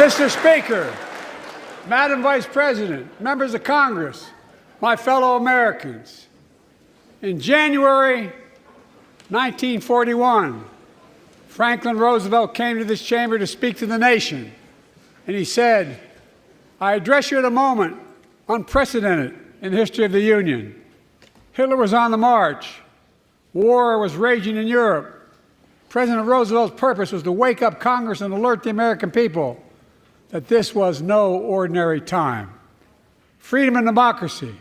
Mr. Speaker, Madam Vice President, members of Congress, my fellow Americans, in January 1941, Franklin Roosevelt came to this chamber to speak to the nation, and he said, "I address you at a moment unprecedented in the history of the Union." Hitler was on the march. War was raging in Europe. President Roosevelt's purpose was to wake up Congress and alert the American people that this was no ordinary time. Freedom and democracy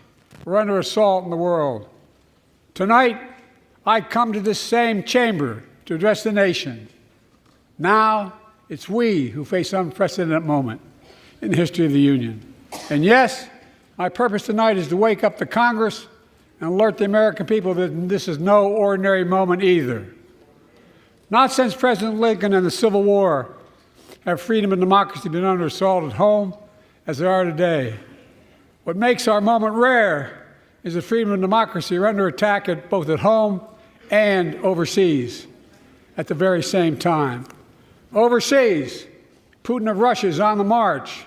were under assault in the world. Tonight, I come to this same chamber to address the nation. Now, it's we who face an unprecedented moment in the history of the Union. And yes, my purpose tonight is to wake up the Congress and alert the American people that this is no ordinary moment either. Not since President Lincoln and the Civil War have freedom and democracy been under assault at home as they are today. What makes our moment rare is that freedom and democracy are under attack both at home and overseas at the very same time. Overseas, Putin of Russia is on the march,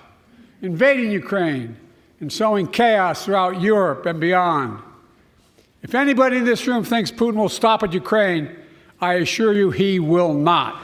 invading Ukraine and sowing chaos throughout Europe and beyond. If anybody in this room thinks Putin will stop at Ukraine, I assure you he will not.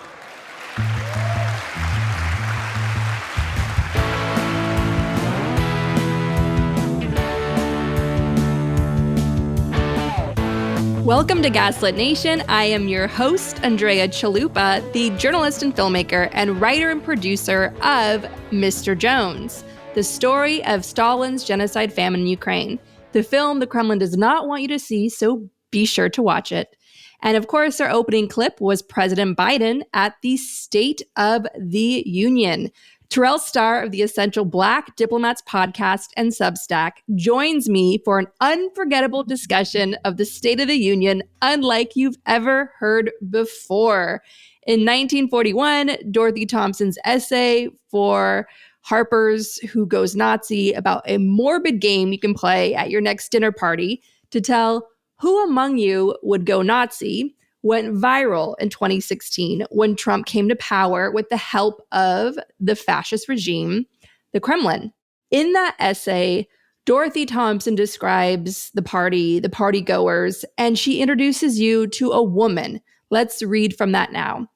Welcome to Gaslit Nation. I am your host, Andrea Chalupa, the journalist and filmmaker and writer and producer of Mr. Jones, the story of Stalin's genocide famine in Ukraine. The film the Kremlin does not want you to see, so be sure to watch it. And of course, our opening clip was President Biden at the State of the Union. Terrell Starr of the Essential Black Diplomats podcast and Substack joins me for an unforgettable discussion of the State of the Union unlike you've ever heard before. In 1941, Dorothy Thompson's essay for Harper's Who Goes Nazi about a morbid game you can play at your next dinner party to tell who among you would go Nazi went viral in 2016 when Trump came to power with the help of the fascist regime, the Kremlin. In that essay, Dorothy Thompson describes the party goers, and she introduces you to a woman. Let's read from that now.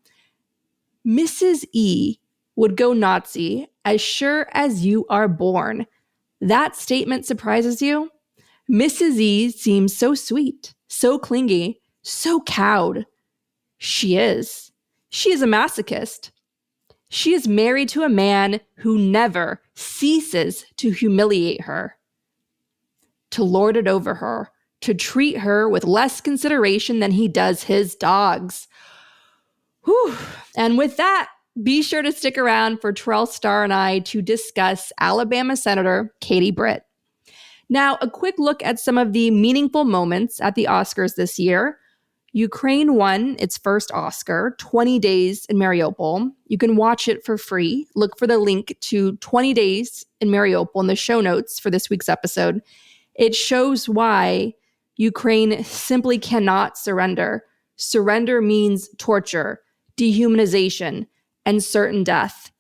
Mrs. E would go Nazi as sure as you are born. That statement surprises you? Mrs. E seems so sweet, so clingy, so cowed. She is. She is a masochist. She is married to a man who never ceases to humiliate her, to lord it over her, to treat her with less consideration than he does his dogs. Whew. And with that, be sure to stick around for Terrell Starr and I to discuss Alabama Senator Katie Britt. Now, a quick look at some of the meaningful moments at the Oscars this year. Ukraine won its first Oscar, 20 Days in Mariupol. You can watch it for free. Look for the link to 20 Days in Mariupol in the show notes for this week's episode. It shows why Ukraine simply cannot surrender. Surrender means torture, dehumanization, and certain death.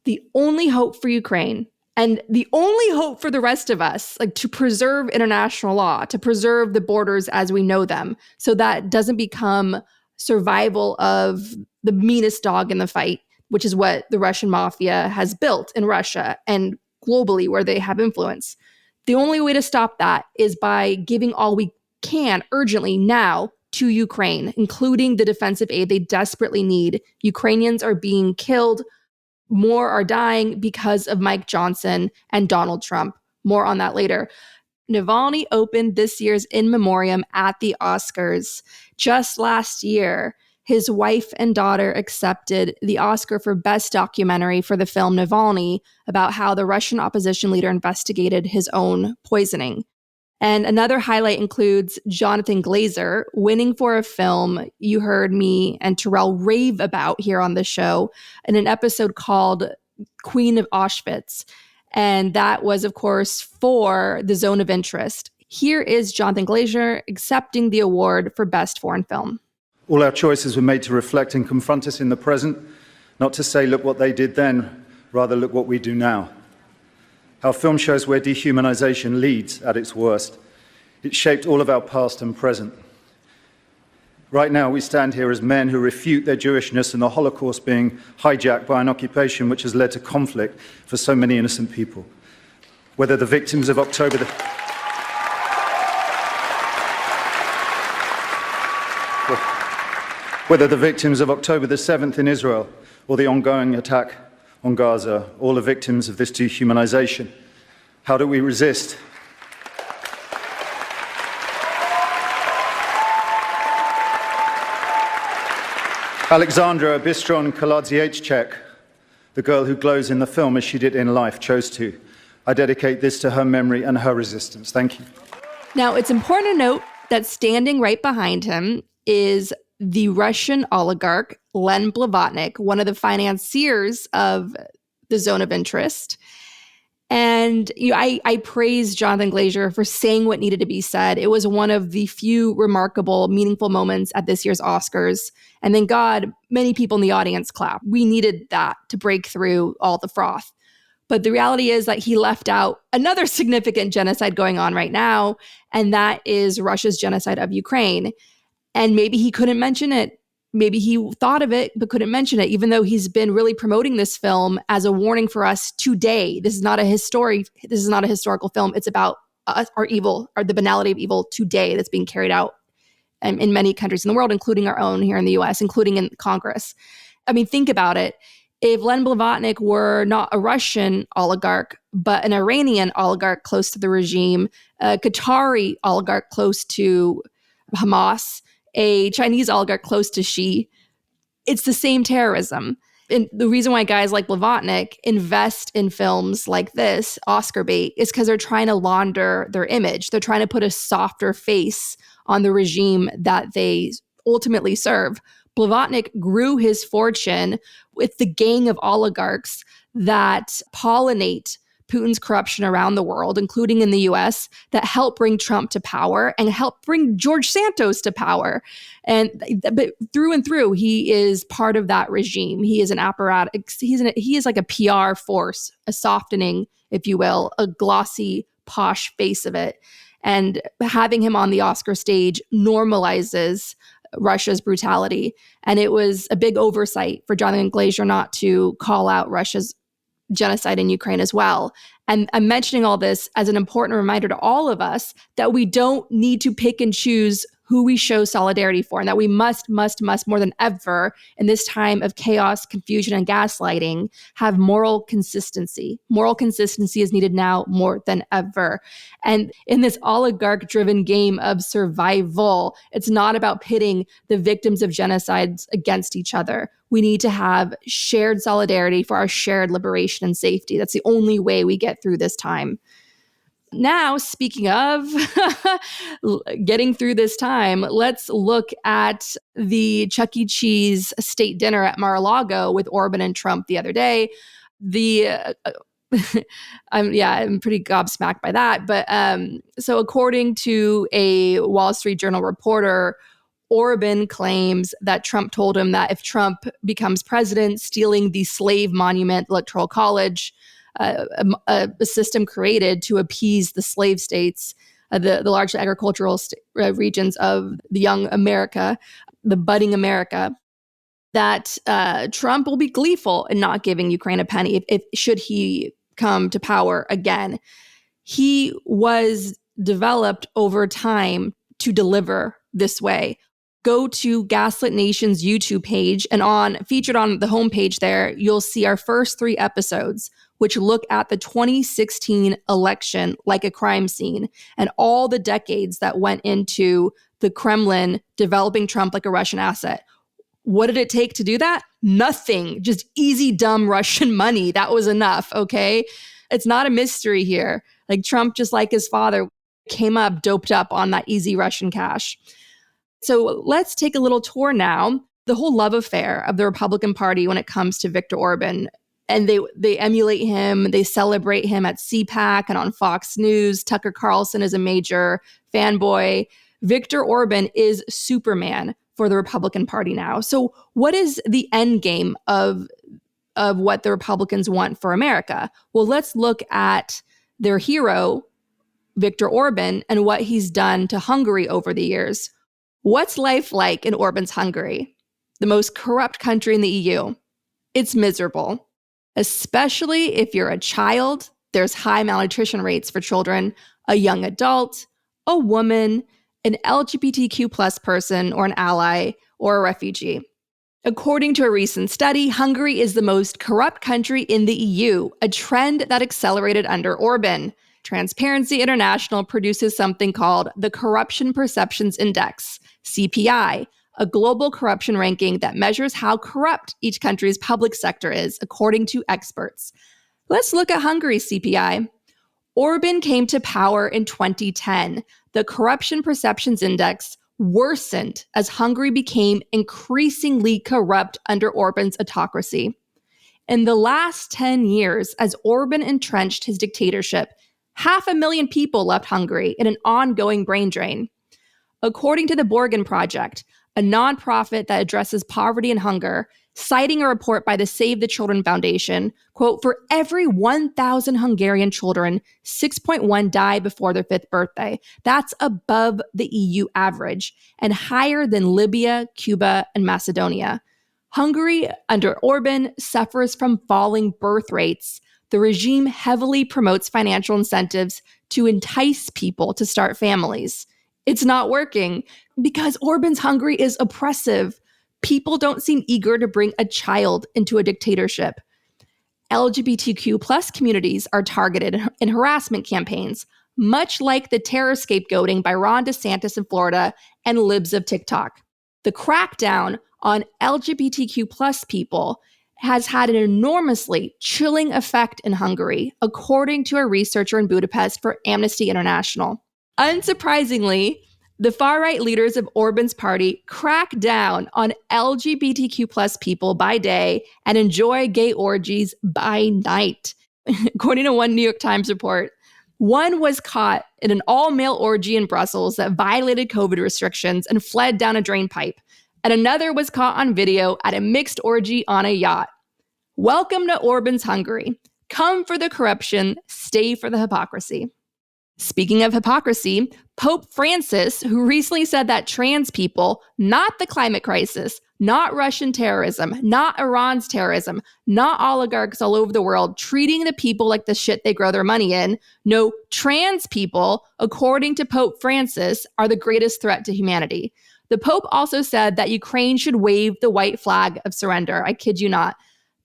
The only hope for Ukraine and the only hope for the rest of us, like to preserve international law, to preserve the borders as we know them, so that doesn't become survival of the meanest dog in the fight, which is what the Russian mafia has built in Russia and globally where they have influence. The only way to stop that is by giving all we can urgently now to Ukraine, including the defensive aid they desperately need. Ukrainians are being killed. More are dying because of Mike Johnson and Donald Trump. More on that later. Navalny opened this year's In Memoriam at the Oscars. Just last year, his wife and daughter accepted the Oscar for Best Documentary for the film Navalny, about how the Russian opposition leader investigated his own poisoning. And another highlight includes Jonathan Glazer winning for a film you heard me and Terrell rave about here on the show in an episode called Queen of Auschwitz. And that was, of course, for The Zone of Interest. Here is Jonathan Glazer accepting the award for Best Foreign Film. All our choices were made to reflect and confront us in the present, not to say, look what they did then, Rather, look what we do now. Our film shows where dehumanization leads at its worst. It shaped all of our past and present. Right now, we stand here as men who refute their Jewishness and the Holocaust being hijacked by an occupation which has led to conflict for so many innocent people. Whether the victims of October the 7th in Israel or the ongoing attack on Gaza, all are victims of this dehumanization. How do we resist? Alexandra Bistron Kaladziejczak, the girl who glows in the film as she did in life, chose to. I dedicate this to her memory and her resistance. Thank you. Now, it's important to note that standing right behind him is the Russian oligarch Len Blavatnik, one of the financiers of the Zone of Interest. And I praise Jonathan Glazer for saying what needed to be said. It was one of the few remarkable, meaningful moments at this year's Oscars. And thank God, many people in the audience clapped. We needed that to break through all the froth. But the reality is that he left out another significant genocide going on right now, and that is Russia's genocide of Ukraine. And maybe he couldn't mention it. Maybe he thought of it, but couldn't mention it, even though he's been really promoting this film as a warning for us today. This is not a historical film. It's about us, our evil, or the banality of evil today that's being carried out in many countries in the world, including our own here in the US, including in Congress. I mean, think about it. If Len Blavatnik were not a Russian oligarch, but an Iranian oligarch close to the regime, a Qatari oligarch close to Hamas, a Chinese oligarch close to Xi, it's the same terrorism. And the reason why guys like Blavatnik invest in films like this, Oscar bait, is because they're trying to launder their image. They're trying to put a softer face on the regime that they ultimately serve. Blavatnik grew his fortune with the gang of oligarchs that pollinate Putin's corruption around the world, including in the US, that help bring Trump to power and help bring George Santos to power. But through and through, he is part of that regime. He is an apparatus. He is like a PR force, a softening, if you will, a glossy, posh face of it. And having him on the Oscar stage normalizes Russia's brutality. And it was a big oversight for Jonathan Glazer not to call out Russia's genocide in Ukraine as well. And I'm mentioning all this as an important reminder to all of us that we don't need to pick and choose who we show solidarity for, and that we must more than ever in this time of chaos, confusion, and gaslighting have moral consistency. Moral consistency is needed now more than ever. And in this oligarch-driven game of survival, it's not about pitting the victims of genocides against each other. We need to have shared solidarity for our shared liberation and safety. That's the only way we get through this time. Now, speaking of getting through this time, let's look at the Chuck E. Cheese state dinner at Mar-a-Lago with Orban and Trump the other day. I'm pretty gobsmacked by that. But so according to a Wall Street Journal reporter, Orban claims that Trump told him that if Trump becomes president, stealing the slave monument, Electoral College, a system created to appease the slave states, the large agricultural regions of the young America, the budding America, that Trump will be gleeful in not giving Ukraine a penny if should he come to power again. He was developed over time to deliver this way. Go to Gaslit Nation's YouTube page, and featured on the homepage there, you'll see our first 3 episodes, which look at the 2016 election like a crime scene and all the decades that went into the Kremlin developing Trump like a Russian asset. What did it take to do that? Nothing. Just easy, dumb Russian money. That was enough, okay? It's not a mystery here. Like Trump, just like his father, came up doped up on that easy Russian cash. So let's take a little tour now. The whole love affair of the Republican Party when it comes to Viktor Orban. And they emulate him. They celebrate him at CPAC and on Fox News. Tucker Carlson is a major fanboy. Viktor Orban is Superman for the Republican Party now. So what is the end game of of what the Republicans want for America. Well, let's look at their hero, Viktor Orban, and what he's done to Hungary over the years. What's life like in Orban's Hungary, the most corrupt country in the EU? It's miserable, especially if you're a child. There's high malnutrition rates for children, a young adult, a woman, an LGBTQ plus person or an ally, or a refugee. According to a recent study, Hungary is the most corrupt country in the EU, a trend that accelerated under Orban. Transparency International produces something called the Corruption Perceptions Index, CPI, a global corruption ranking that measures how corrupt each country's public sector is, according to experts. Let's look at Hungary's CPI. Orban came to power in 2010. The Corruption Perceptions Index worsened as Hungary became increasingly corrupt under Orban's autocracy. In the last 10 years, as Orban entrenched his dictatorship, 500,000 people left Hungary in an ongoing brain drain. According to the Borgen Project, a nonprofit that addresses poverty in Hungary, citing a report by the Save the Children Foundation, quote, for every 1,000 Hungarian children, 6.1 die before their 5th birthday. That's above the EU average and higher than Libya, Cuba, and Macedonia. Hungary, under Orban, suffers from falling birth rates. The regime heavily promotes financial incentives to entice people to start families. It's not working because Orban's Hungary is oppressive. People don't seem eager to bring a child into a dictatorship. LGBTQ plus communities are targeted in harassment campaigns, much like the terror scapegoating by Ron DeSantis in Florida and libs of TikTok. The crackdown on LGBTQ plus people has had an enormously chilling effect in Hungary, according to a researcher in Budapest for Amnesty International. Unsurprisingly, the far-right leaders of Orban's party crack down on LGBTQ plus people by day and enjoy gay orgies by night. According to one New York Times report, one was caught in an all-male orgy in Brussels that violated COVID restrictions and fled down a drain pipe, and another was caught on video at a mixed orgy on a yacht. Welcome to Orban's Hungary. Come for the corruption, stay for the hypocrisy. Speaking of hypocrisy, Pope Francis, who recently said that trans people, not the climate crisis, not Russian terrorism, not Iran's terrorism, not oligarchs all over the world treating the people like the shit they grow their money in, no, trans people, according to Pope Francis, are the greatest threat to humanity. The Pope also said that Ukraine should wave the white flag of surrender. I kid you not.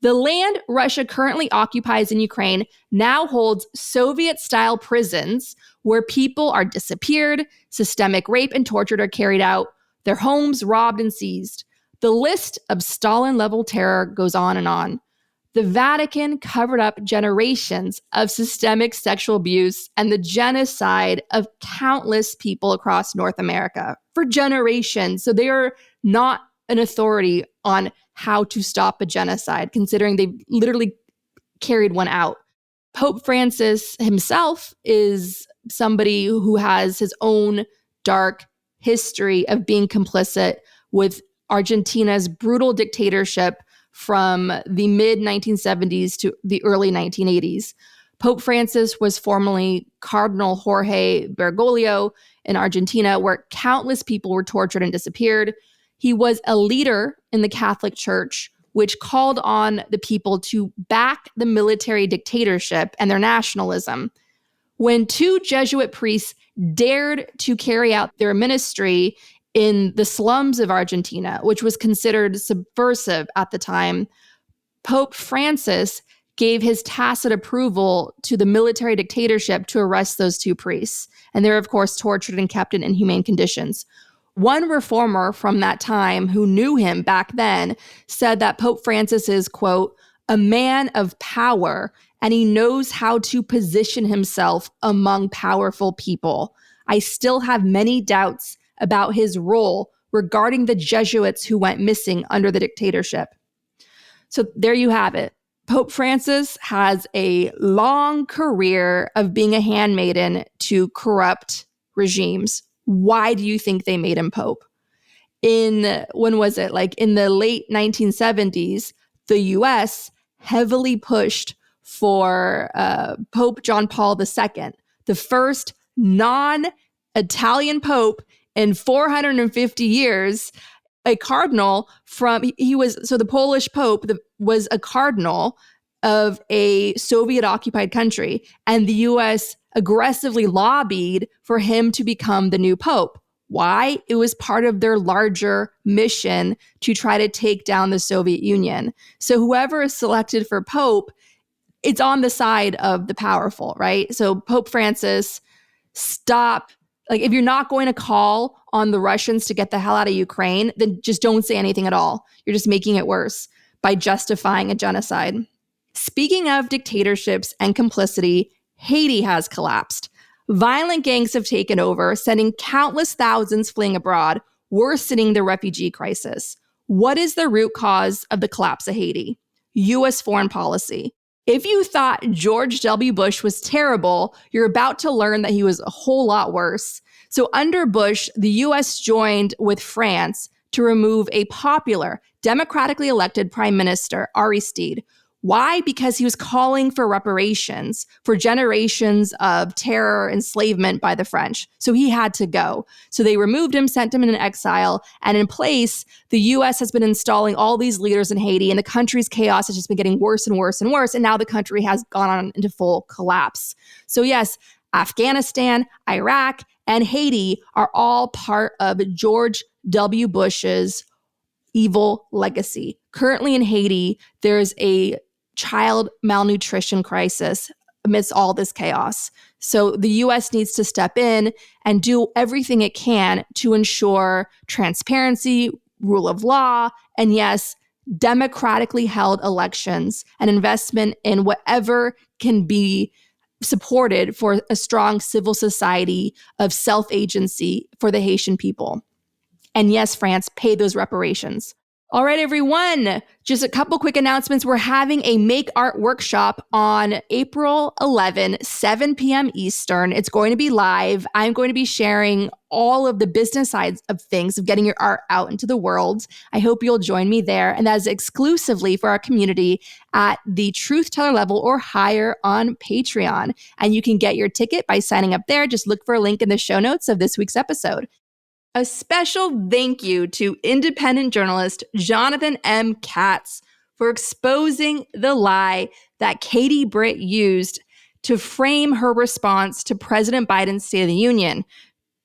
The land Russia currently occupies in Ukraine now holds Soviet-style prisons where people are disappeared, systemic rape and torture are carried out, their homes robbed and seized. The list of Stalin-level terror goes on and on. The Vatican covered up generations of systemic sexual abuse and the genocide of countless people across North America for generations. So they are not an authority on how to stop a genocide, considering they literally carried one out. Pope Francis himself is somebody who has his own dark history of being complicit with Argentina's brutal dictatorship from the mid-1970s to the early 1980s. Pope Francis was formerly Cardinal Jorge Bergoglio in Argentina, where countless people were tortured and disappeared. He was a leader in the Catholic Church, which called on the people to back the military dictatorship and their nationalism. When 2 Jesuit priests dared to carry out their ministry in the slums of Argentina, which was considered subversive at the time, Pope Francis gave his tacit approval to the military dictatorship to arrest those 2 priests. And they were, of course, tortured and kept in inhumane conditions. One reformer from that time who knew him back then said that Pope Francis is, quote, a man of power, and he knows how to position himself among powerful people. I still have many doubts about his role regarding the Jesuits who went missing under the dictatorship. So there you have it. Pope Francis has a long career of being a handmaiden to corrupt regimes. Why do you think they made him Pope? When was it? Like in the late 1970s, the US heavily pushed for Pope John Paul II, the first non-Italian pope in 450 years, a cardinal the Polish pope was a cardinal of a Soviet-occupied country, and the U.S. aggressively lobbied for him to become the new pope. Why? It was part of their larger mission to try to take down the Soviet Union. So whoever is selected for pope, it's on the side of the powerful, right? So Pope Francis, stop. Like, if you're not going to call on the Russians to get the hell out of Ukraine, then just don't say anything at all. You're just making it worse by justifying a genocide. Speaking of dictatorships and complicity, Haiti has collapsed. Violent gangs have taken over, sending countless thousands fleeing abroad, worsening the refugee crisis. What is the root cause of the collapse of Haiti? U.S. foreign policy. If you thought George W. Bush was terrible, you're about to learn that he was a whole lot worse. So under Bush, the U.S. joined with France to remove a popular, democratically elected prime minister, Aristide. Why? Because he was calling for reparations for generations of terror, enslavement by the French. So he had to go. So they removed him, sent him in exile, and in place, the U.S. has been installing all these leaders in Haiti, and the country's chaos has just been getting worse and worse and worse, and now the country has gone on into full collapse. So yes, Afghanistan, Iraq, and Haiti are all part of George W. Bush's evil legacy. Currently in Haiti, there's a child malnutrition crisis amidst all this chaos. So the U.S. needs to step in and do everything it can to ensure transparency, rule of law, and yes, democratically held elections and investment in whatever can be supported for a strong civil society of self-agency for the Haitian people. And yes, France, pay those reparations. All right, everyone, just a couple quick announcements. We're having a Make Art workshop on April 11, 7 p.m. Eastern. It's going to be live. I'm going to be sharing all of the business sides of things, of getting your art out into the world. I hope you'll join me there. And that is exclusively for our community at the Truth Teller level or higher on Patreon. And you can get your ticket by signing up there. Just look for a link in the show notes of this week's episode. A special thank you to independent journalist Jonathan M. Katz for exposing the lie that Katie Britt used to frame her response to President Biden's State of the Union,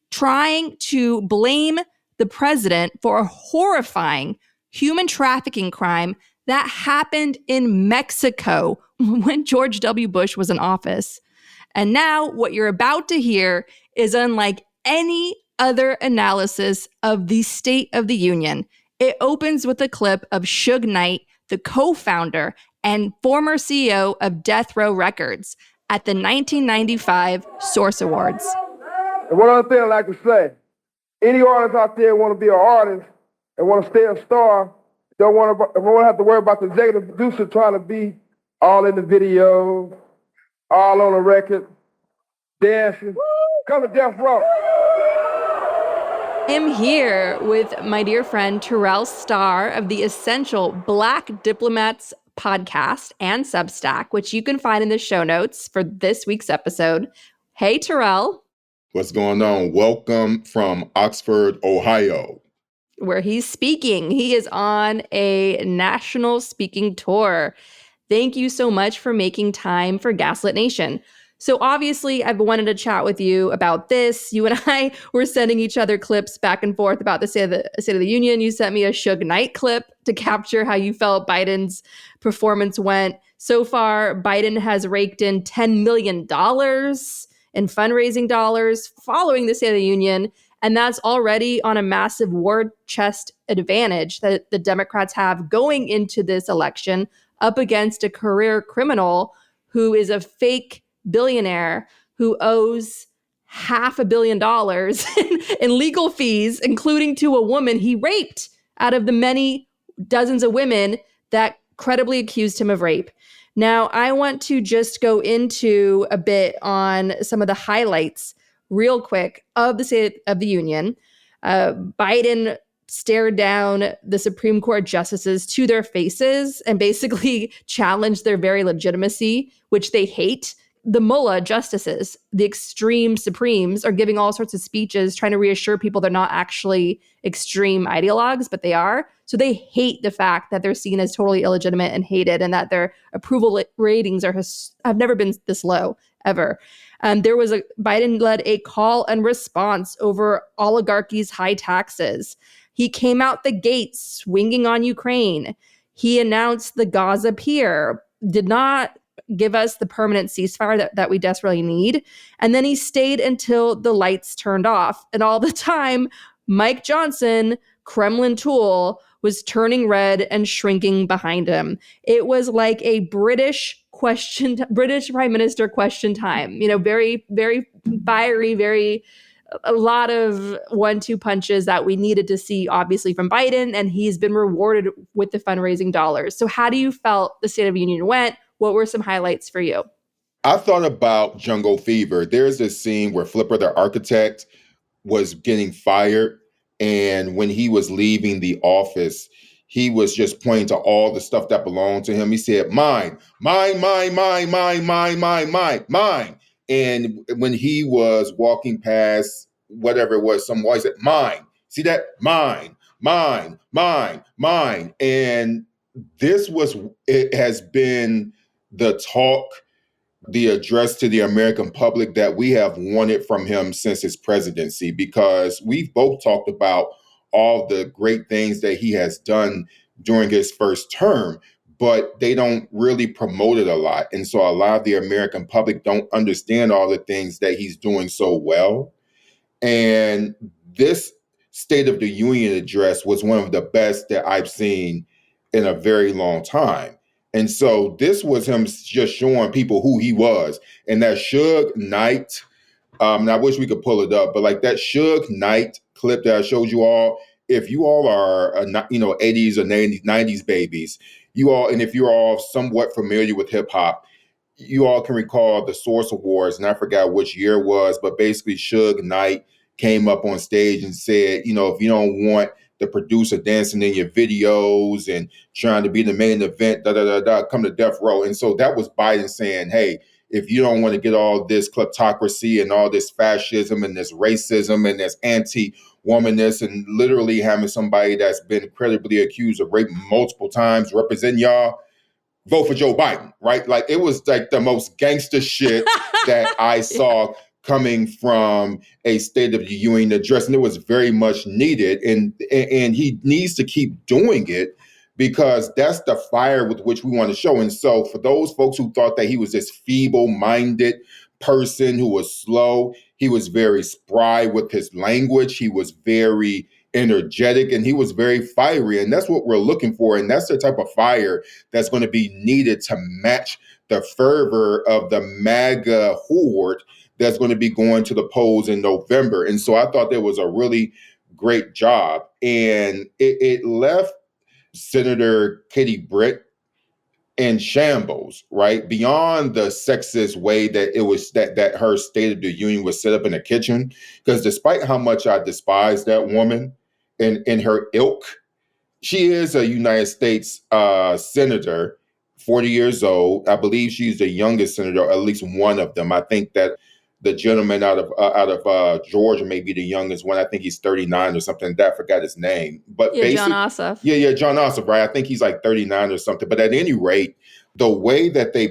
trying to blame the president for a horrifying human trafficking crime that happened in Mexico when George W. Bush was in office. And now what you're about to hear is unlike any other analysis of the State of the Union. It opens with a clip of Suge Knight, the co-founder and former CEO of Death Row Records, at the 1995 Source Awards. And one other thing I'd like to say, any artist out there want to be an artist and want to stay a star, don't want to have to worry about the executive producer trying to be all in the video, all on the record, dancing. Come to Death Row. I'm here with my dear friend Terrell Starr of the Essential Black Diplomats podcast and Substack, which you can find in the show notes for this week's episode. Hey, Terrell. What's going on? Welcome from Oxford, Ohio, where he's speaking. He is on a national speaking tour. Thank you so much for making time for Gaslit Nation. So obviously, I've wanted to chat with you about this. You and I were sending each other clips back and forth about the State of the Union. You sent me a Suge Knight clip to capture how you felt Biden's performance went. So far, Biden has raked in $10 million in fundraising dollars following the State of the Union. And that's already on a massive war chest advantage that the Democrats have going into this election up against a career criminal who is a fake billionaire who owes $500 million in legal fees, including to a woman he raped out of the many dozens of women that credibly accused him of rape. Now, I want to just go into a bit on some of the highlights real quick of the State of the Union. Biden stared down the Supreme Court justices to their faces and basically challenged their very legitimacy, which they hate. The mullah justices, the extreme Supremes, are giving all sorts of speeches trying to reassure people they're not actually extreme ideologues, but they are. So they hate the fact that they're seen as totally illegitimate and hated, and that their approval ratings have never been this low ever. Biden led a call and response over oligarchy's high taxes. He came out the gates swinging on Ukraine. He announced the Gaza pier, did not give us the permanent ceasefire that we desperately need. And then he stayed until the lights turned off. And all the time, Mike Johnson, Kremlin tool, was turning red and shrinking behind him. It was like a British Prime Minister question time. Very, very fiery, a lot of 1-2 punches that we needed to see, obviously, from Biden, and he's been rewarded with the fundraising dollars. So how do you felt the State of the Union went? What were some highlights for you? I thought about Jungle Fever. There's this scene where Flipper, the architect, was getting fired. And when he was leaving the office, he was just pointing to all the stuff that belonged to him. He said, mine, mine, mine, mine, mine, mine, mine, mine, mine. And when he was walking past whatever it was, some voice said, mine. See that? Mine, mine, mine, mine. And it has been the talk, the address to the American public that we have wanted from him since his presidency, because we've both talked about all the great things that he has done during his first term, but they don't really promote it a lot. And so a lot of the American public don't understand all the things that he's doing so well. And this State of the Union address was one of the best that I've seen in a very long time. And so this was him just showing people who he was. And that Suge Knight, and I wish we could pull it up, but like that Suge Knight clip that I showed you all, if you all are, 80s or 90s babies, and if you're all somewhat familiar with hip hop, you all can recall the Source Awards, and I forgot which year it was, but basically Suge Knight came up on stage and said, if you don't want the producer dancing in your videos and trying to be the main event, come to death row. And so that was Biden saying, hey, if you don't want to get all this kleptocracy and all this fascism and this racism and this anti-womanness and literally having somebody that's been credibly accused of rape multiple times represent y'all, vote for Joe Biden, right? Like it was like the most gangster shit that I saw coming from a State of the Union address, and it was very much needed. And he needs to keep doing it because that's the fire with which we want to show. And so for those folks who thought that he was this feeble-minded person who was slow, he was very spry with his language. He was very energetic and he was very fiery. And that's what we're looking for. And that's the type of fire that's going to be needed to match the fervor of the MAGA horde that's going to be going to the polls in November. And so I thought that was a really great job. And it left Senator Katie Britt in shambles, right? Beyond the sexist way that it was that her State of the Union was set up in a kitchen. Because despite how much I despise that woman and her ilk, she is a United States senator, 40 years old. I believe she's the youngest senator, or at least one of them. I think that the gentleman out of Georgia may be the youngest one. I think he's 39 or something. I forgot his name. But John Ossoff. Yeah, John Ossoff, right? I think he's like 39 or something. But at any rate, the way that they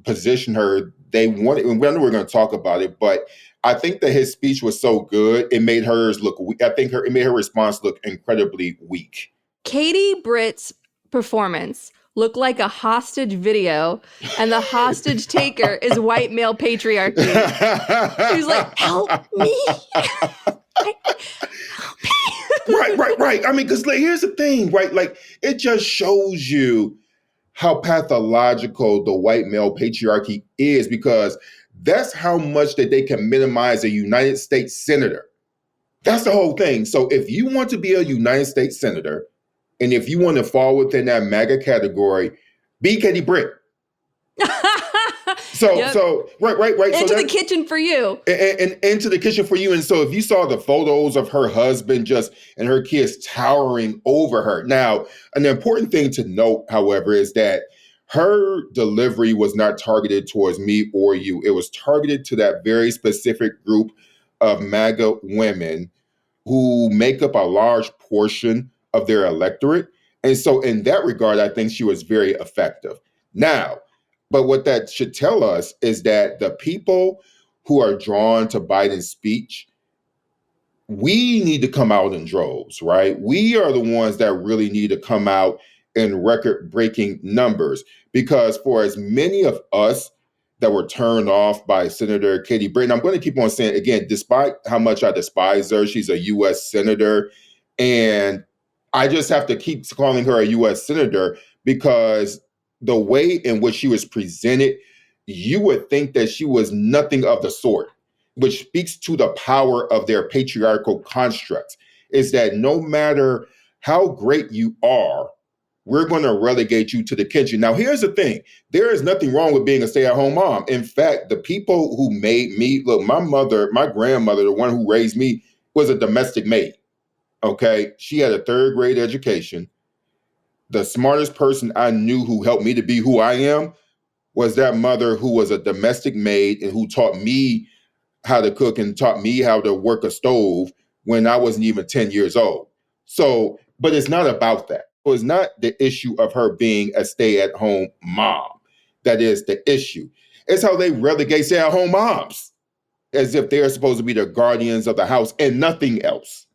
position her, they wanted, and we know we're going to talk about it, but I think that his speech was so good, it made hers look weak. I think it made her response look incredibly weak. Katie Britt's performance look like a hostage video, and the hostage taker is white male patriarchy. He was like, help me. Right. I mean, because here's the thing, right? Like, it just shows you how pathological the white male patriarchy is, because that's how much that they can minimize a United States senator. That's the whole thing. So if you want to be a United States senator, and if you want to fall within that MAGA category, be Katie Britt. Yep. Right. Into the kitchen for you. And into the kitchen for you. And so if you saw the photos of her husband and her kids towering over her. Now, an important thing to note, however, is that her delivery was not targeted towards me or you. It was targeted to that very specific group of MAGA women who make up a large portion of their electorate. And so in that regard, I think she was very effective. Now, but what that should tell us is that the people who are drawn to Biden's speech, we need to come out in droves, right? We are the ones that really need to come out in record-breaking numbers, because for as many of us that were turned off by Senator Katie Britt, and I'm going to keep on saying, again, despite how much I despise her, she's a U.S. senator, and I just have to keep calling her a U.S. senator because the way in which she was presented, you would think that she was nothing of the sort, which speaks to the power of their patriarchal constructs, is that no matter how great you are, we're going to relegate you to the kitchen. Now, here's the thing. There is nothing wrong with being a stay-at-home mom. In fact, the people who made me, look, my grandmother, the one who raised me, was a domestic maid, okay? She had a third grade education. The smartest person I knew who helped me to be who I am was that mother who was a domestic maid and who taught me how to cook and taught me how to work a stove when I wasn't even 10 years old. So, but it's not about that. It's not the issue of her being a stay-at-home mom. That is the issue. It's how they relegate stay-at-home moms as if they're supposed to be the guardians of the house and nothing else.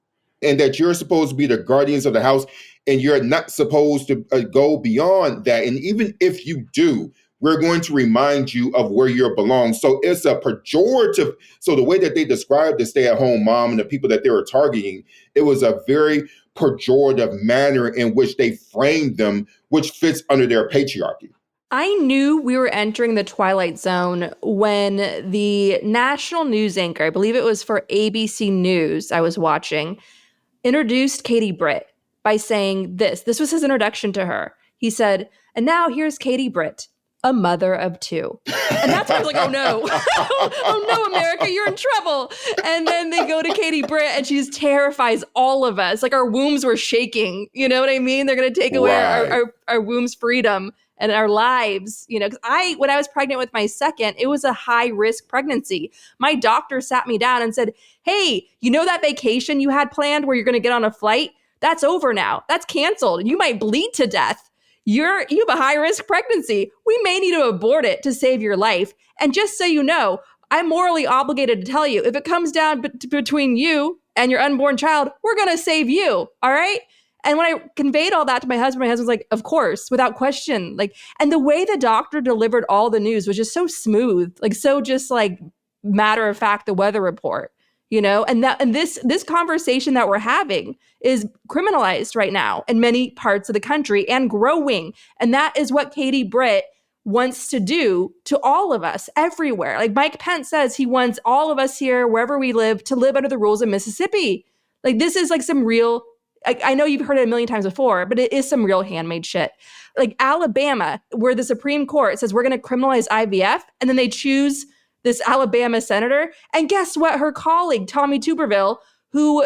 And that you're supposed to be the guardians of the house and you're not supposed to go beyond that. And even if you do, we're going to remind you of where you belong. So it's a pejorative. So the way that they described the stay-at-home mom and the people that they were targeting, it was a very pejorative manner in which they framed them, which fits under their patriarchy. I knew we were entering the twilight zone when the national news anchor, I believe it was for ABC News I was watching, introduced Katie Britt by saying this. This was his introduction to her. He said, and now here's Katie Britt, a mother of two. And that's why I was like, oh no. Oh no, America, you're in trouble. And then they go to Katie Britt and she just terrifies all of us. Like our wombs were shaking. You know what I mean? They're going to take away our womb's freedom and our lives. You know, because when I was pregnant with my second, it was a high risk pregnancy. My doctor sat me down and said, hey, you know that vacation you had planned where you're going to get on a flight? That's over now. That's canceled. You might bleed to death. You have a high-risk pregnancy. We may need to abort it to save your life. And just so you know, I'm morally obligated to tell you, if it comes down between you and your unborn child, we're going to save you, all right? And when I conveyed all that to my husband was like, of course, without question. Like, and the way the doctor delivered all the news was just so smooth, like so just like matter of fact, the weather report. You know, and this conversation that we're having is criminalized right now in many parts of the country and growing. And that is what Katie Britt wants to do to all of us everywhere. Like Mike Pence says he wants all of us here, wherever we live, to live under the rules of Mississippi. Like this is like some real, I know you've heard it a million times before, but it is some real handmade shit. Like Alabama, where the Supreme Court says we're going to criminalize IVF, and then they choose this Alabama senator. And guess what? Her colleague, Tommy Tuberville, who,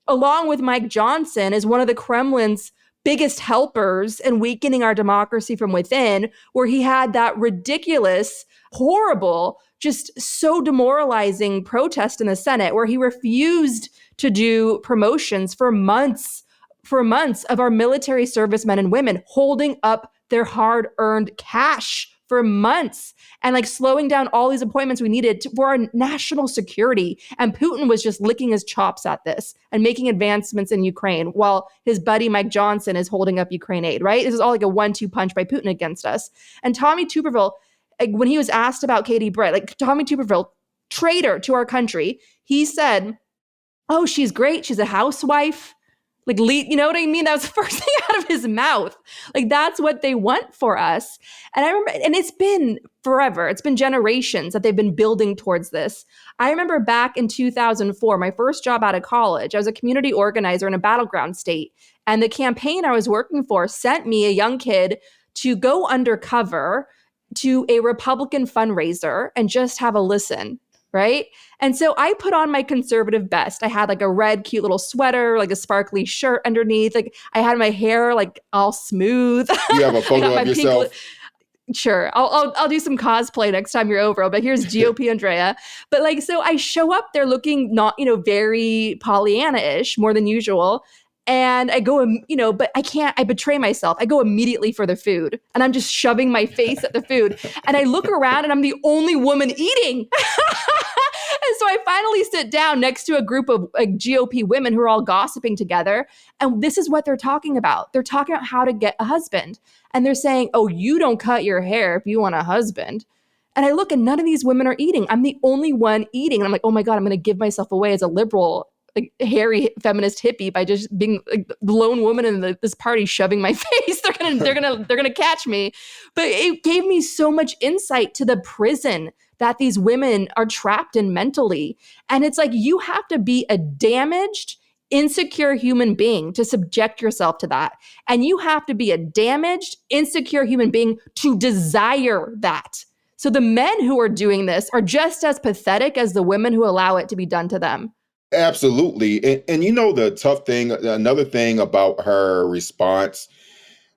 along with Mike Johnson, is one of the Kremlin's biggest helpers in weakening our democracy from within, where he had that ridiculous, horrible, just so demoralizing protest in the Senate, where he refused to do promotions for months of our military servicemen and women, holding up their hard-earned cash for months and like slowing down all these appointments we needed for our national security. And Putin was just licking his chops at this and making advancements in Ukraine while his buddy Mike Johnson is holding up Ukraine aid, right? This is all like a 1-2 punch by Putin against us. And Tommy Tuberville, like, when he was asked about Katie Britt, like Tommy Tuberville, traitor to our country, he said, oh, she's great. She's a housewife. Like, you know what I mean? That was the first thing out of his mouth. Like, that's what they want for us. And I remember, and it's been forever. It's been generations that they've been building towards this. I remember back in 2004, my first job out of college, I was a community organizer in a battleground state. And the campaign I was working for sent me, a young kid, to go undercover to a Republican fundraiser and just have a listen, right? And so I put on my conservative best. I had like a red, cute little sweater, like a sparkly shirt underneath. Like I had my hair like all smooth. You have a photo of yourself? Sure. I'll do some cosplay next time you're over. But here's GOP Andrea. But like, so I show up there looking not, very Pollyanna-ish, more than usual. And I go, but I betray myself. I go immediately for the food and I'm just shoving my face at the food. And I look around and I'm the only woman eating. And so I finally sit down next to a group of GOP women who are all gossiping together. And this is what they're talking about. They're talking about how to get a husband. And they're saying, oh, you don't cut your hair if you want a husband. And I look and none of these women are eating. I'm the only one eating. And I'm like, oh my God, I'm going to give myself away as a liberal, like hairy feminist hippie by just being like the lone woman in this party shoving my face. They're gonna catch me. But it gave me so much insight to the prison that these women are trapped in mentally. And it's like, you have to be a damaged, insecure human being to subject yourself to that. And you have to be a damaged, insecure human being to desire that. So the men who are doing this are just as pathetic as the women who allow it to be done to them. Absolutely. And the tough thing, another thing about her response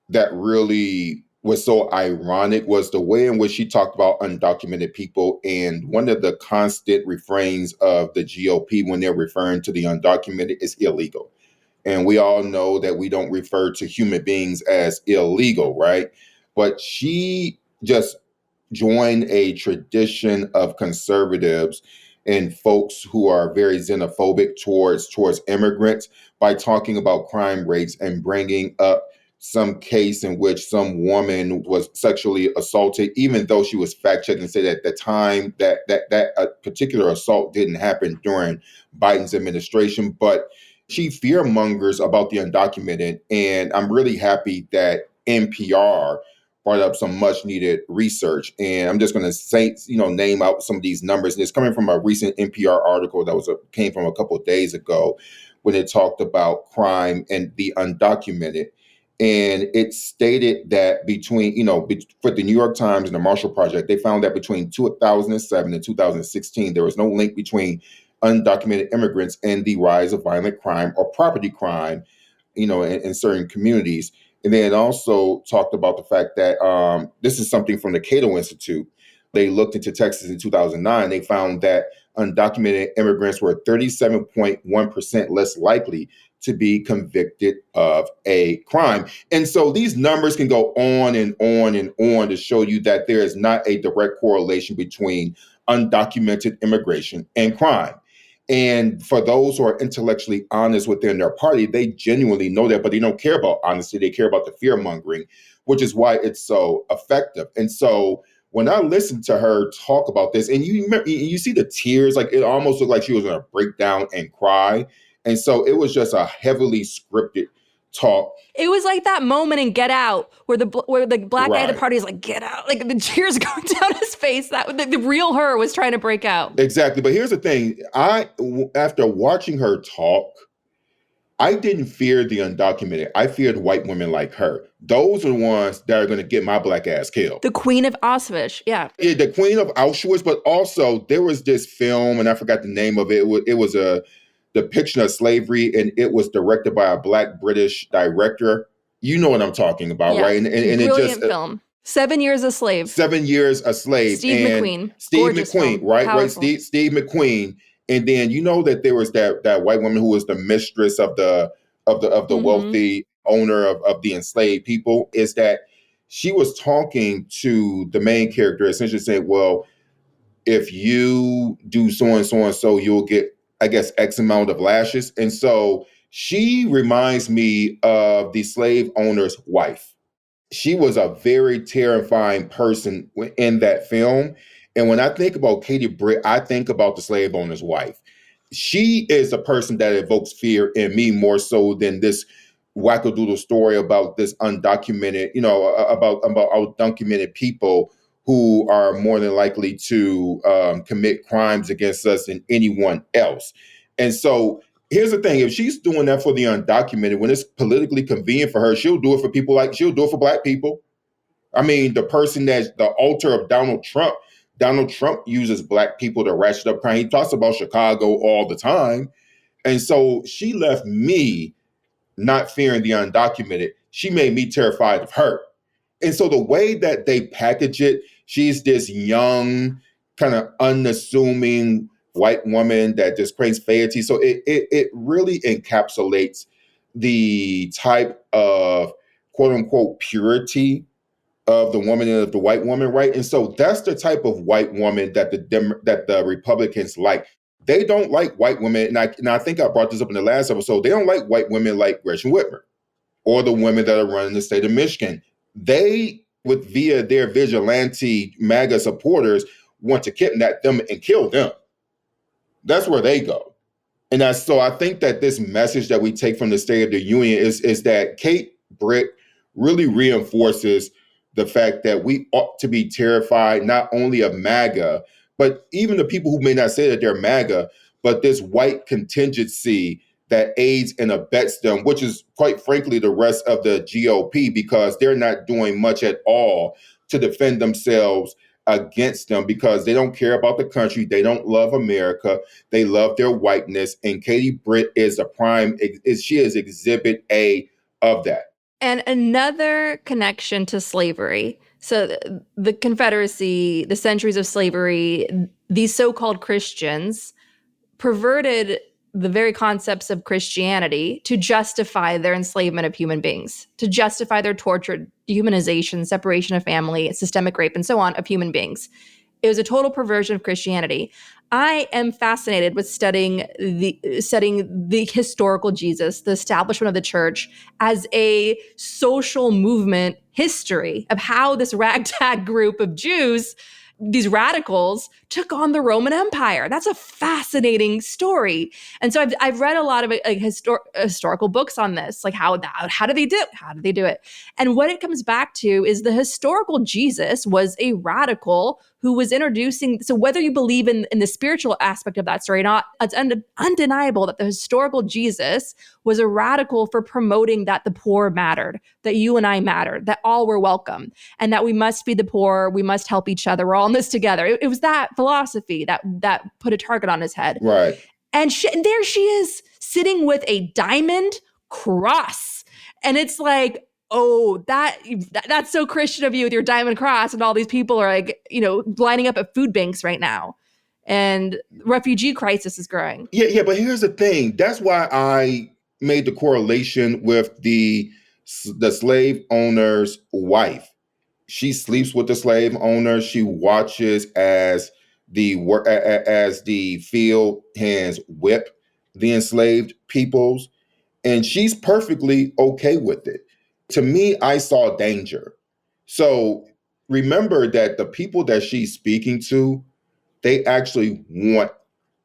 that really was so ironic was the way in which she talked about undocumented people. And one of the constant refrains of the GOP when they're referring to the undocumented is illegal. And we all know that we don't refer to human beings as illegal, right? But she just joined a tradition of conservatives and folks who are very xenophobic towards immigrants by talking about crime rates and bringing up some case in which some woman was sexually assaulted, even though she was fact-checking and said at the time that particular assault didn't happen during Biden's administration. But she fear-mongers about the undocumented. And I'm really happy that NPR brought up some much-needed research. And I'm just going to say, name out some of these numbers. And it's coming from a recent NPR article that came from a couple of days ago when it talked about crime and the undocumented. And it stated that between, for the New York Times and the Marshall Project, they found that between 2007 and 2016, there was no link between undocumented immigrants and the rise of violent crime or property crime, in certain communities. And then it also talked about the fact that this is something from the Cato Institute. They looked into Texas in 2009. They found that undocumented immigrants were 37.1% less likely to be convicted of a crime. And so these numbers can go on and on and on to show you that there is not a direct correlation between undocumented immigration and crime. And for those who are intellectually honest within their party, they genuinely know that, but they don't care about honesty. They care about the fear mongering, which is why it's so effective. And so when I listened to her talk about this, and you see the tears, like it almost looked like she was going to break down and cry. And so it was just a heavily scripted talk. It was like that moment in Get Out where the black guy at the party is like, get out, like the tears going down his face. That the real her was trying to break out. Exactly. But here's the thing. After watching her talk, I didn't fear the undocumented. I feared white women like her. Those are the ones that are going to get my black ass killed. The Queen of Auschwitz. Yeah, the Queen of Auschwitz. But also there was this film, and I forgot the name of it. It was a depiction of slavery, and it was directed by a black British director. You know what I'm talking about, right? And brilliant it just film. 7 Years a Slave. 7 Years a Slave. Steve McQueen. Steve Gorgeous McQueen, film. right? Powerful. Right. Steve McQueen. And then that there was that white woman who was the mistress of the wealthy owner of the enslaved people. Is that she was talking to the main character, essentially saying, well, if you do so and so and so, you'll get, I guess, X amount of lashes. And so she reminds me of the slave owner's wife. She was a very terrifying person in that film. And when I think about Katie Britt, I think about the slave owner's wife. She is a person that evokes fear in me more so than this wackadoodle story about this undocumented, about undocumented people who are more than likely to commit crimes against us than anyone else. And so here's the thing. If she's doing that for the undocumented, when it's politically convenient for her, she'll do it for black people. I mean, the person that's the altar of Donald Trump uses black people to ratchet up crime. He talks about Chicago all the time. And so she left me not fearing the undocumented. She made me terrified of her. And so the way that they package it, she's this young, kind of unassuming white woman that just craves feity. So it really encapsulates the type of quote unquote purity of the woman and of the white woman, right? And so that's the type of white woman that the Republicans like. They don't like white women, and I think I brought this up in the last episode. They don't like white women like Gretchen Whitmer or the women that are running the state of Michigan. They, via their vigilante MAGA supporters, want to kidnap them and kill them. That's where they go. And so I think that this message that we take from the State of the Union is that Kate Britt really reinforces the fact that we ought to be terrified not only of MAGA, but even the people who may not say that they're MAGA, but this white contingency that aids and abets them, which is quite frankly the rest of the GOP, because they're not doing much at all to defend themselves against them, because they don't care about the country. They don't love America. They love their whiteness. And Katie Britt is she is exhibit A of that. And another connection to slavery. So the Confederacy, the centuries of slavery, these so-called Christians perverted the very concepts of Christianity to justify their enslavement of human beings, to justify their torture, dehumanization, separation of family, systemic rape, and so on of human beings. It was a total perversion of Christianity. I am fascinated with studying the historical Jesus, the establishment of the church, as a social movement history of how this ragtag group of Jews, these radicals, took on the Roman Empire. That's a fascinating story. And so I've read a lot of historical books on this, like how do they do it? How do they do it? And what it comes back to is the historical Jesus was a radical who was introducing, so whether you believe in the spiritual aspect of that story or not, it's undeniable that the historical Jesus was a radical for promoting that the poor mattered, that you and I mattered, that all were welcome, and that we must be the poor, we must help each other, we're all in this together. It was that philosophy that put a target on his head. Right. And there she is sitting with a diamond cross. And it's like, oh, that's so Christian of you with your diamond cross. And all these people are like, lining up at food banks right now. And refugee crisis is growing. Yeah, but here's the thing. That's why I made the correlation with the slave owner's wife. She sleeps with the slave owner. She watches as the field hands whip the enslaved peoples, and she's perfectly okay with it. To me, I saw danger. So remember that the people that she's speaking to, they actually want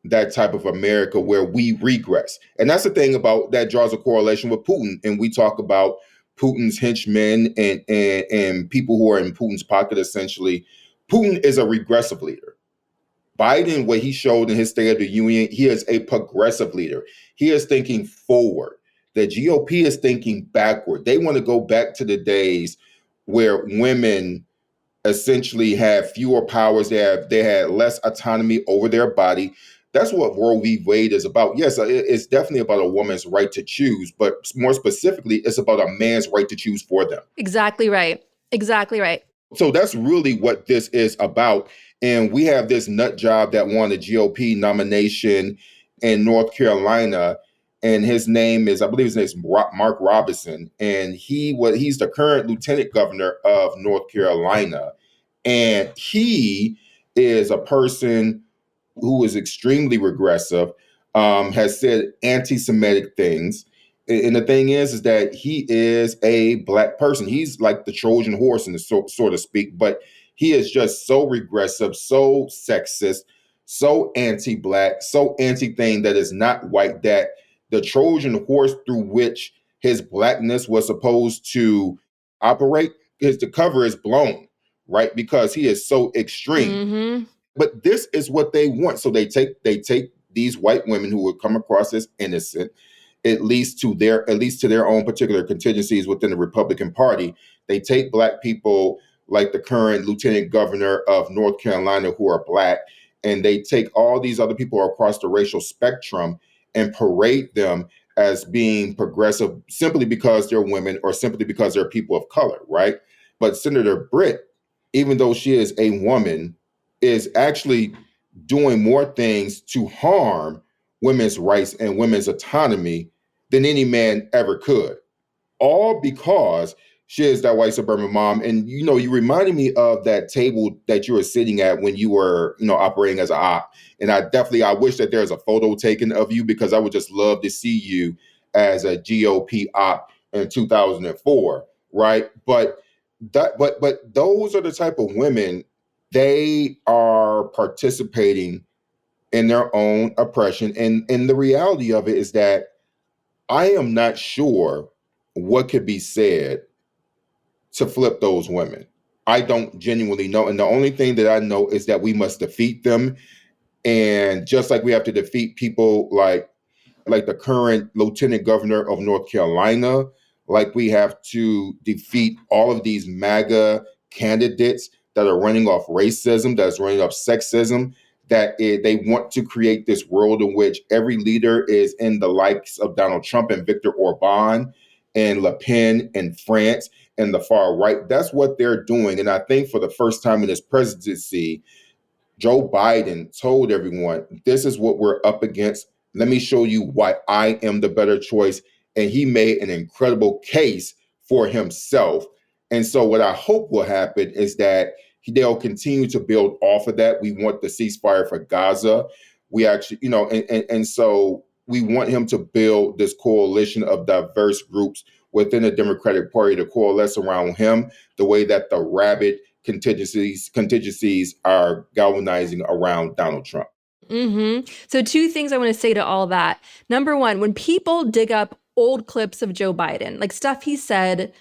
that type of America where we regress. And that's the thing about that draws a correlation with Putin. And we talk about Putin's henchmen and people who are in Putin's pocket, essentially. Putin is a regressive leader. Biden, what he showed in his State of the Union, he is a progressive leader. He is thinking forward. The GOP is thinking backward. They want to go back to the days where women essentially had fewer powers. They had less autonomy over their body. That's what Roe v. Wade is about. Yes, it's definitely about a woman's right to choose, but more specifically, it's about a man's right to choose for them. Exactly right. Exactly right. So that's really what this is about. And we have this nut job that won the GOP nomination in North Carolina. And his name is, I believe his name is Mark Robinson. And he's the current lieutenant governor of North Carolina. And he is a person who is extremely regressive, has said anti-Semitic things. And the thing is that he is a Black person. He's like the Trojan horse, so to speak, but he is just so regressive, so sexist, so anti-Black, so anti-thing that is not white, that the Trojan horse through which his Blackness was supposed to operate, the cover is blown, right? Because he is so extreme. Mm-hmm. But this is what they want. So they take these white women who would come across as innocent, at least to their own particular contingencies within the Republican Party. They take Black people like the current lieutenant governor of North Carolina who are Black, and they take all these other people across the racial spectrum and parade them as being progressive simply because they're women or simply because they're people of color, right? But Senator Britt, even though she is a woman, is actually doing more things to harm women's rights and women's autonomy than any man ever could. All because she is that white suburban mom. And, you reminded me of that table that you were sitting at when you were, operating as an op. And I wish that there's a photo taken of you, because I would just love to see you as a GOP op in 2004, right? But those are the type of women, they are participating in their own oppression. And the reality of it is that I am not sure what could be said to flip those women. I don't genuinely know. And the only thing that I know is that we must defeat them. And just like we have to defeat people like the current lieutenant governor of North Carolina, like we have to defeat all of these MAGA candidates that are running off racism, that's running off sexism, they want to create this world in which every leader is in the likes of Donald Trump and Viktor Orban and Le Pen in France and the far right. That's what they're doing. And I think for the first time in his presidency, Joe Biden told everyone, this is what we're up against. Let me show you why I am the better choice. And he made an incredible case for himself. And so what I hope will happen is that they'll continue to build off of that. We want the ceasefire for Gaza. We actually, and so we want him to build this coalition of diverse groups within the Democratic Party to coalesce around him, the way that the rabid contingencies are galvanizing around Donald Trump. So 2 things I want to say to all that. Number one, when people dig up old clips of Joe Biden, like stuff he said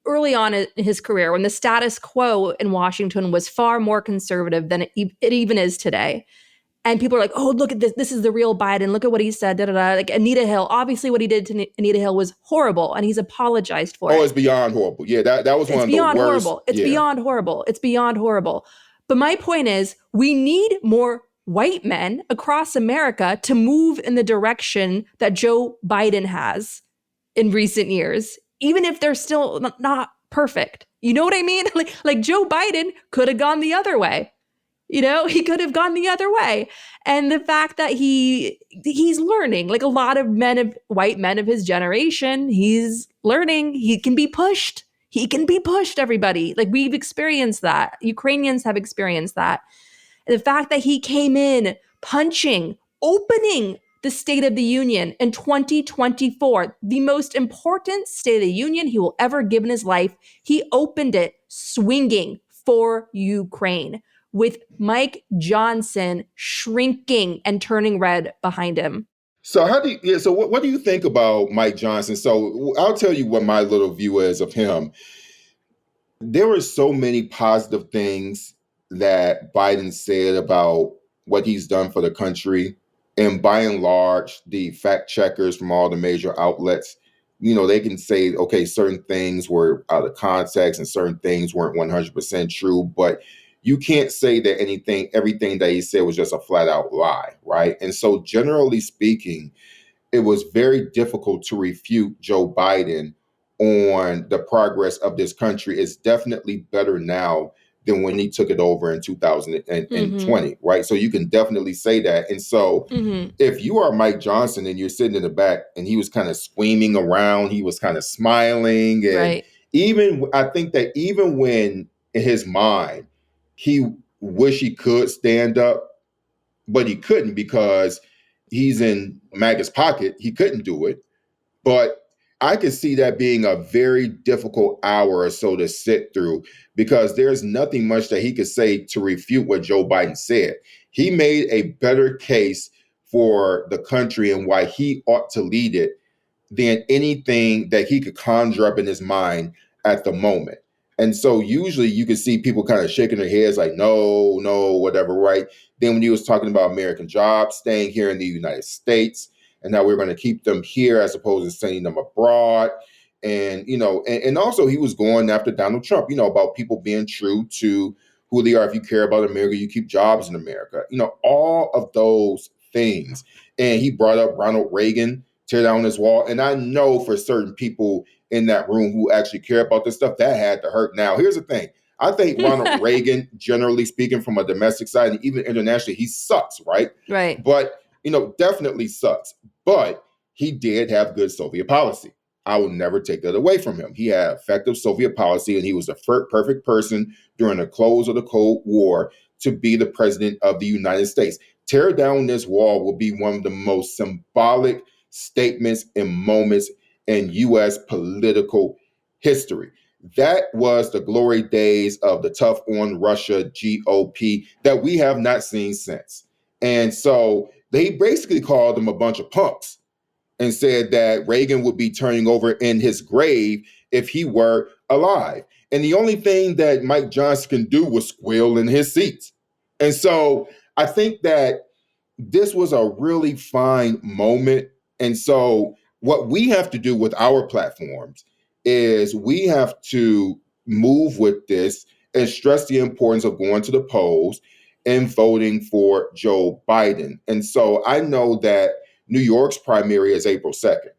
early on in his career, when the status quo in Washington was far more conservative than it even is today. And people are like, oh, look at this. This is the real Biden. Look at what he said. Da, da, da. Like Anita Hill. Obviously, what he did to Anita Hill was horrible, and he's apologized for it. Oh, it's beyond horrible. Yeah, that was one of the worst. Horrible. It's beyond horrible. It's beyond horrible. But my point is, we need more white men across America to move in the direction that Joe Biden has in recent years, even if they're still not perfect. You know what I mean? Like Joe Biden could have gone the other way. He could have gone the other way. And the fact that he's learning, like a lot of white men of his generation, he's learning. He can be pushed. He can be pushed, everybody. Like we've experienced that. Ukrainians have experienced that. And the fact that he came in punching, opening the State of the Union in 2024, the most important State of the Union he will ever give in his life, he opened it swinging for Ukraine, with Mike Johnson shrinking and turning red behind him. So what do you think about Mike Johnson? So I'll tell you what my little view is of him. There were so many positive things that Biden said about what he's done for the country. And by and large, the fact checkers from all the major outlets, they can say, okay, certain things were out of context and certain things weren't 100% true, but you can't say that everything that he said was just a flat out lie, right? And so generally speaking, it was very difficult to refute Joe Biden on the progress of this country. It's definitely better now than when he took it over in 2020, right? So you can definitely say that. And so if you are Mike Johnson and you're sitting in the back and he was kind of squeaming around, he was kind of smiling. And I think that even when in his mind, he wish he could stand up, but he couldn't because he's in MAGA's pocket. He couldn't do it. But I could see that being a very difficult hour or so to sit through, because there's nothing much that he could say to refute what Joe Biden said. He made a better case for the country and why he ought to lead it than anything that he could conjure up in his mind at the moment. And so usually you can see people kind of shaking their heads like, no, whatever, right? Then when he was talking about American jobs, staying here in the United States, and how we're going to keep them here as opposed to sending them abroad, And, and also he was going after Donald Trump, about people being true to who they are. If you care about America, you keep jobs in America, all of those things. And he brought up Ronald Reagan, tear down his wall. And I know for certain people in that room who actually care about this stuff, that had to hurt. Now, here's the thing. I think Ronald Reagan, generally speaking, from a domestic side and even internationally, he sucks, right? Right. But, definitely sucks. But he did have good Soviet policy. I will never take that away from him. He had effective Soviet policy, and he was the perfect person during the close of the Cold War to be the president of the United States. Tear down this wall will be one of the most symbolic statements and moments in U.S. political history. That was the glory days of the tough on Russia GOP that we have not seen since. And so they basically called them a bunch of punks and said that Reagan would be turning over in his grave if he were alive. And the only thing that Mike Johnson can do was squeal in his seat. And so I think that this was a really fine moment. And so what we have to do with our platforms is we have to move with this and stress the importance of going to the polls and voting for Joe Biden. And so I know that New York's primary is April 2nd.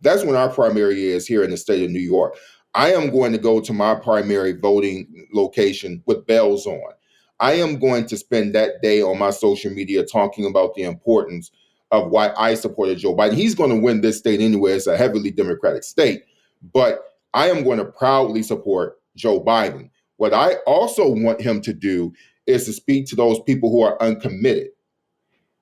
That's when our primary is here in the state of New York. I am going to go to my primary voting location with bells on. I am going to spend that day on my social media talking about the importance of why I supported Joe Biden. He's going to win this state anyway. It's a heavily Democratic state. But I am going to proudly support Joe Biden. What I also want him to do is to speak to those people who are uncommitted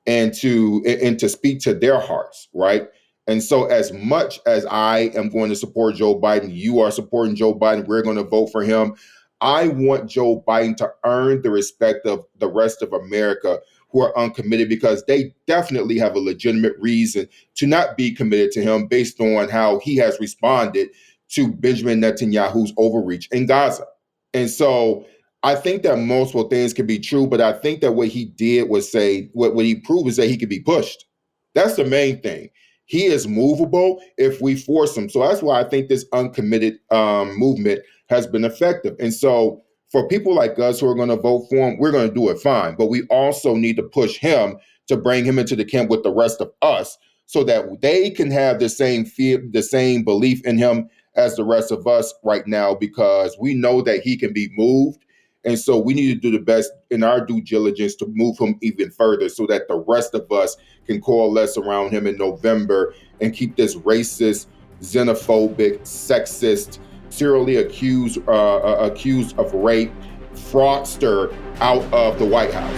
and to speak to their hearts, right? And so as much as I am going to support Joe Biden, you are supporting Joe Biden, we're going to vote for him. I want Joe Biden to earn the respect of the rest of America who are uncommitted, because they definitely have a legitimate reason to not be committed to him based on how he has responded to Benjamin Netanyahu's overreach in Gaza. And so I think that multiple things can be true, but I think that what he did was say, what he proved is that he could be pushed. That's the main thing. He is movable if we force him. So that's why I think this uncommitted movement has been effective. And so for people like us who are going to vote for him, we're going to do it fine. But we also need to push him to bring him into the camp with the rest of us so that they can have the same fear, the same belief in him as the rest of us right now, because we know that he can be moved. And so we need to do the best in our due diligence to move him even further so that the rest of us can coalesce around him in November and keep this racist, xenophobic, sexist, serially accused of rape fraudster out of the White House.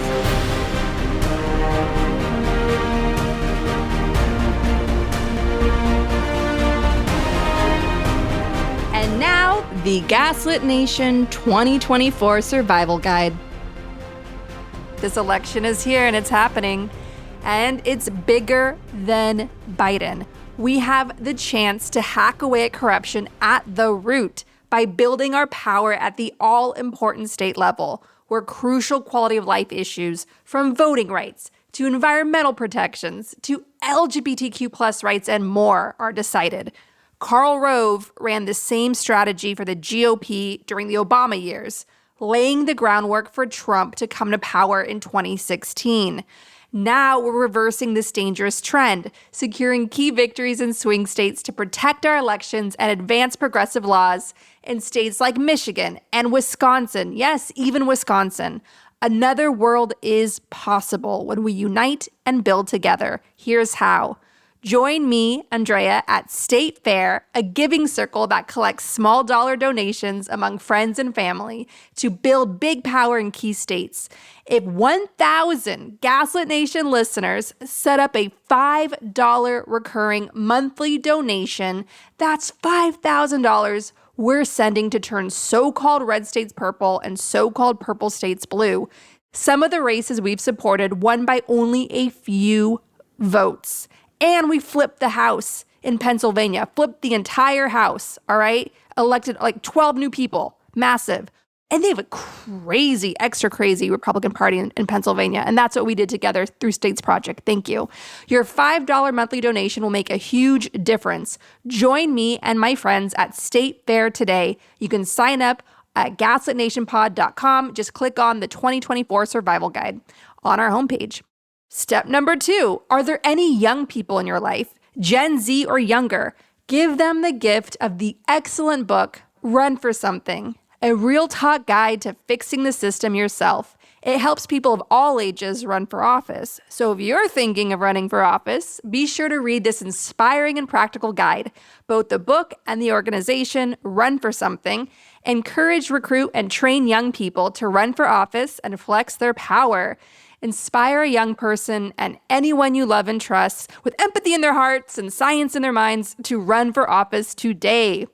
And now, the Gaslit Nation 2024 Survival Guide. This election is here and it's happening, and it's bigger than Biden. We have the chance to hack away at corruption at the root by building our power at the all-important state level, where crucial quality of life issues, from voting rights to environmental protections to LGBTQ+ rights and more, are decided. Karl Rove ran the same strategy for the GOP during the Obama years, laying the groundwork for Trump to come to power in 2016. Now we're reversing this dangerous trend, securing key victories in swing states to protect our elections and advance progressive laws in states like Michigan and Wisconsin. Yes, even Wisconsin. Another world is possible when we unite and build together. Here's how. Join me, Andrea, at State Fair, a giving circle that collects small dollar donations among friends and family to build big power in key states. If 1,000 Gaslit Nation listeners set up a $5 recurring monthly donation, that's $5,000 we're sending to turn so-called red states purple and so-called purple states blue. Some of the races we've supported won by only a few votes. And we flipped the House in Pennsylvania, flipped the entire House, all right? Elected like 12 new people, massive. And they have a crazy, extra crazy Republican Party in Pennsylvania. And that's what we did together through States Project. Thank you. Your $5 monthly donation will make a huge difference. Join me and my friends at State Fair today. You can sign up at gaslitnationpod.com. Just click on the 2024 Survival Guide on our homepage. Step number 2, are there any young people in your life, Gen Z or younger? Give them the gift of the excellent book, Run for Something, a real talk guide to fixing the system yourself. It helps people of all ages run for office. So if you're thinking of running for office, be sure to read this inspiring and practical guide. Both the book and the organization, Run for Something, encourage, recruit, and train young people to run for office and flex their power. Inspire a young person and anyone you love and trust with empathy in their hearts and science in their minds to run for office today.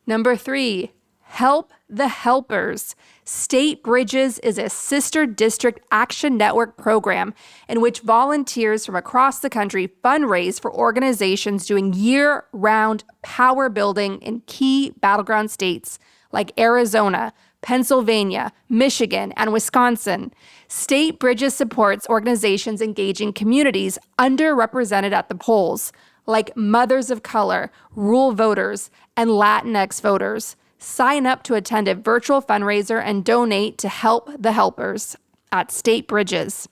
Number 3, help the helpers. State Bridges is a sister district action network program in which volunteers from across the country fundraise for organizations doing year-round power building in key battleground states like Arizona, Pennsylvania, Michigan, and Wisconsin. State Bridges supports organizations engaging communities underrepresented at the polls, like mothers of color, rural voters, and Latinx voters. Sign up to attend a virtual fundraiser and donate to help the helpers at State Bridges.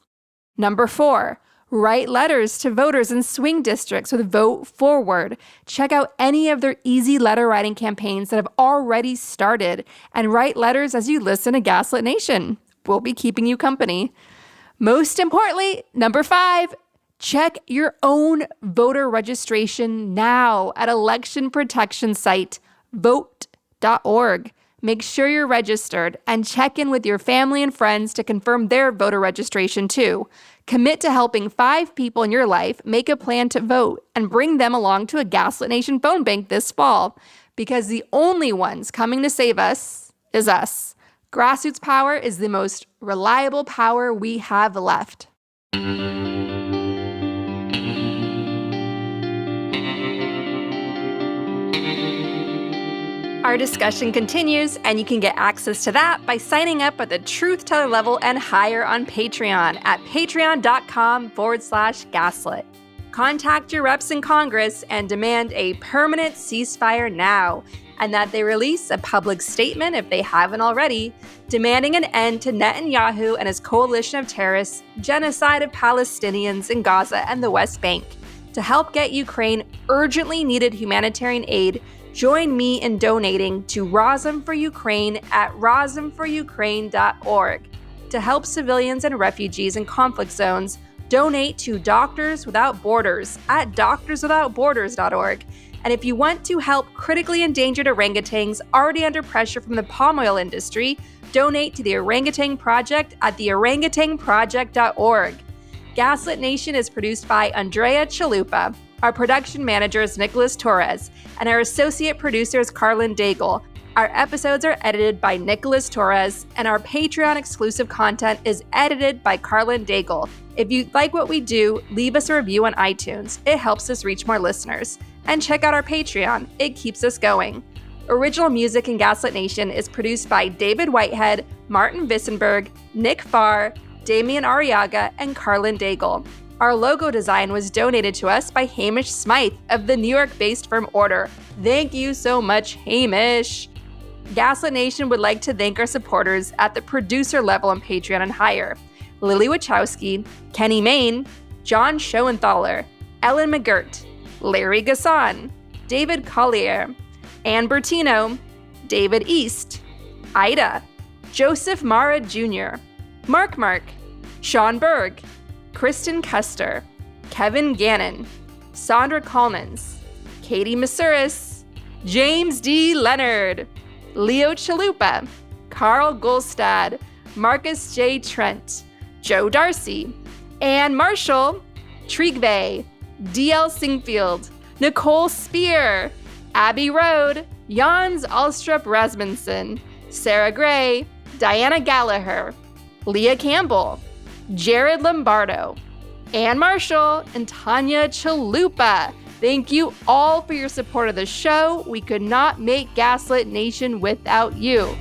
Number 4, write letters to voters in swing districts with Vote Forward. Check out any of their easy letter writing campaigns that have already started and write letters as you listen to Gaslit Nation. We'll be keeping you company. Most importantly, number 5, check your own voter registration now at election protection site vote.org. Make sure you're registered and check in with your family and friends to confirm their voter registration too. Commit to helping 5 people in your life make a plan to vote and bring them along to a Gaslit Nation phone bank this fall, because the only ones coming to save us is us. Grassroots power is the most reliable power we have left. Our discussion continues, and you can get access to that by signing up at the Truth Teller level and higher on Patreon at patreon.com/gaslit. Contact your reps in Congress and demand a permanent ceasefire now, and that they release a public statement, if they haven't already, demanding an end to Netanyahu and his coalition of terrorists' genocide of Palestinians in Gaza and the West Bank. To help get Ukraine urgently needed humanitarian aid, join me in donating to Razom for Ukraine at razomforukraine.org. To help civilians and refugees in conflict zones, donate to Doctors Without Borders at doctorswithoutborders.org. And if you want to help critically endangered orangutans already under pressure from the palm oil industry, donate to the Orangutan Project at theorangutanproject.org. Gaslit Nation is produced by Andrea Chalupa. Our production manager is Nicholas Torres, and our associate producer is Carlin Daigle. Our episodes are edited by Nicholas Torres, and our Patreon-exclusive content is edited by Carlin Daigle. If you like what we do, leave us a review on iTunes. It helps us reach more listeners. And check out our Patreon. It keeps us going. Original music in Gaslit Nation is produced by David Whitehead, Martin Vissenberg, Nick Farr, Damian Arriaga, and Carlin Daigle. Our logo design was donated to us by Hamish Smythe of the New York-based firm Order. Thank you so much, Hamish. Gaslit Nation would like to thank our supporters at the producer level on Patreon and higher: Lily Wachowski, Kenny Main, John Schoenthaler, Ellen McGirt, Larry Gasson, David Collier, Ann Bertino, David East, Ida, Joseph Mara Jr., Mark, Sean Berg, Kristen Custer, Kevin Gannon, Sandra Collins, Katie Masuris, James D. Leonard, Leo Chalupa, Carl Golstad, Marcus J. Trent, Joe Darcy, Ann Marshall, Trigve, D.L. Singfield, Nicole Spear, Abby Rode, Jans Alstrup Rasmussen, Sarah Gray, Diana Gallagher, Leah Campbell, Jared Lombardo, Ann Marshall, and Tanya Chalupa. Thank you all for your support of the show. We could not make Gaslit Nation without you.